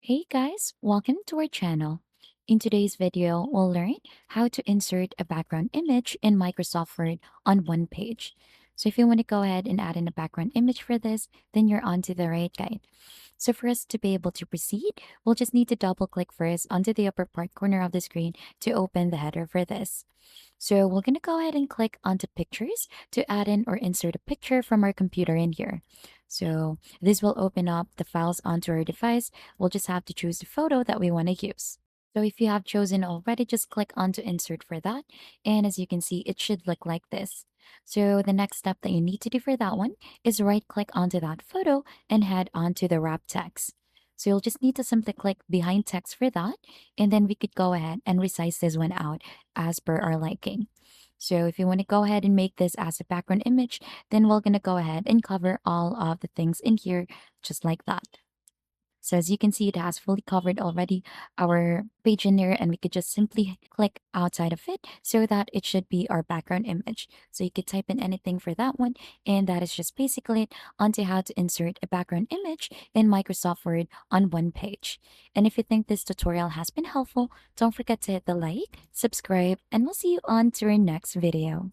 Hey guys, welcome to our channel. In today's video, we'll learn how to insert a background image in Microsoft Word on one page. So if you want to go ahead and add in a background image for this, then you're onto the right guide. So for us to be able to proceed, we'll just need to double click first onto the upper part corner of the screen to open the header for this. So we're going to go ahead and click onto pictures to add in or insert a picture from our computer in here. So this will open up the files onto our device. We'll just have to choose the photo that we want to use. So if you have chosen already, just click onto insert for that. And as you can see, it should look like this. So the next step that you need to do for that one is right click onto that photo and head onto the wrap text. So you'll just need to simply click behind text for that. And then we could go ahead and resize this one out as per our liking. So if you want to go ahead and make this as a background image, then we're going to go ahead and cover all of the things in here just like that. So as you can see, it has fully covered already our page in there, and we could just simply click outside of it so that it should be our background image. So you could type in anything for that one, and that is just basically it onto how to insert a background image in Microsoft Word on one page. And if you think this tutorial has been helpful, don't forget to hit the like, subscribe, and we'll see you on to our next video.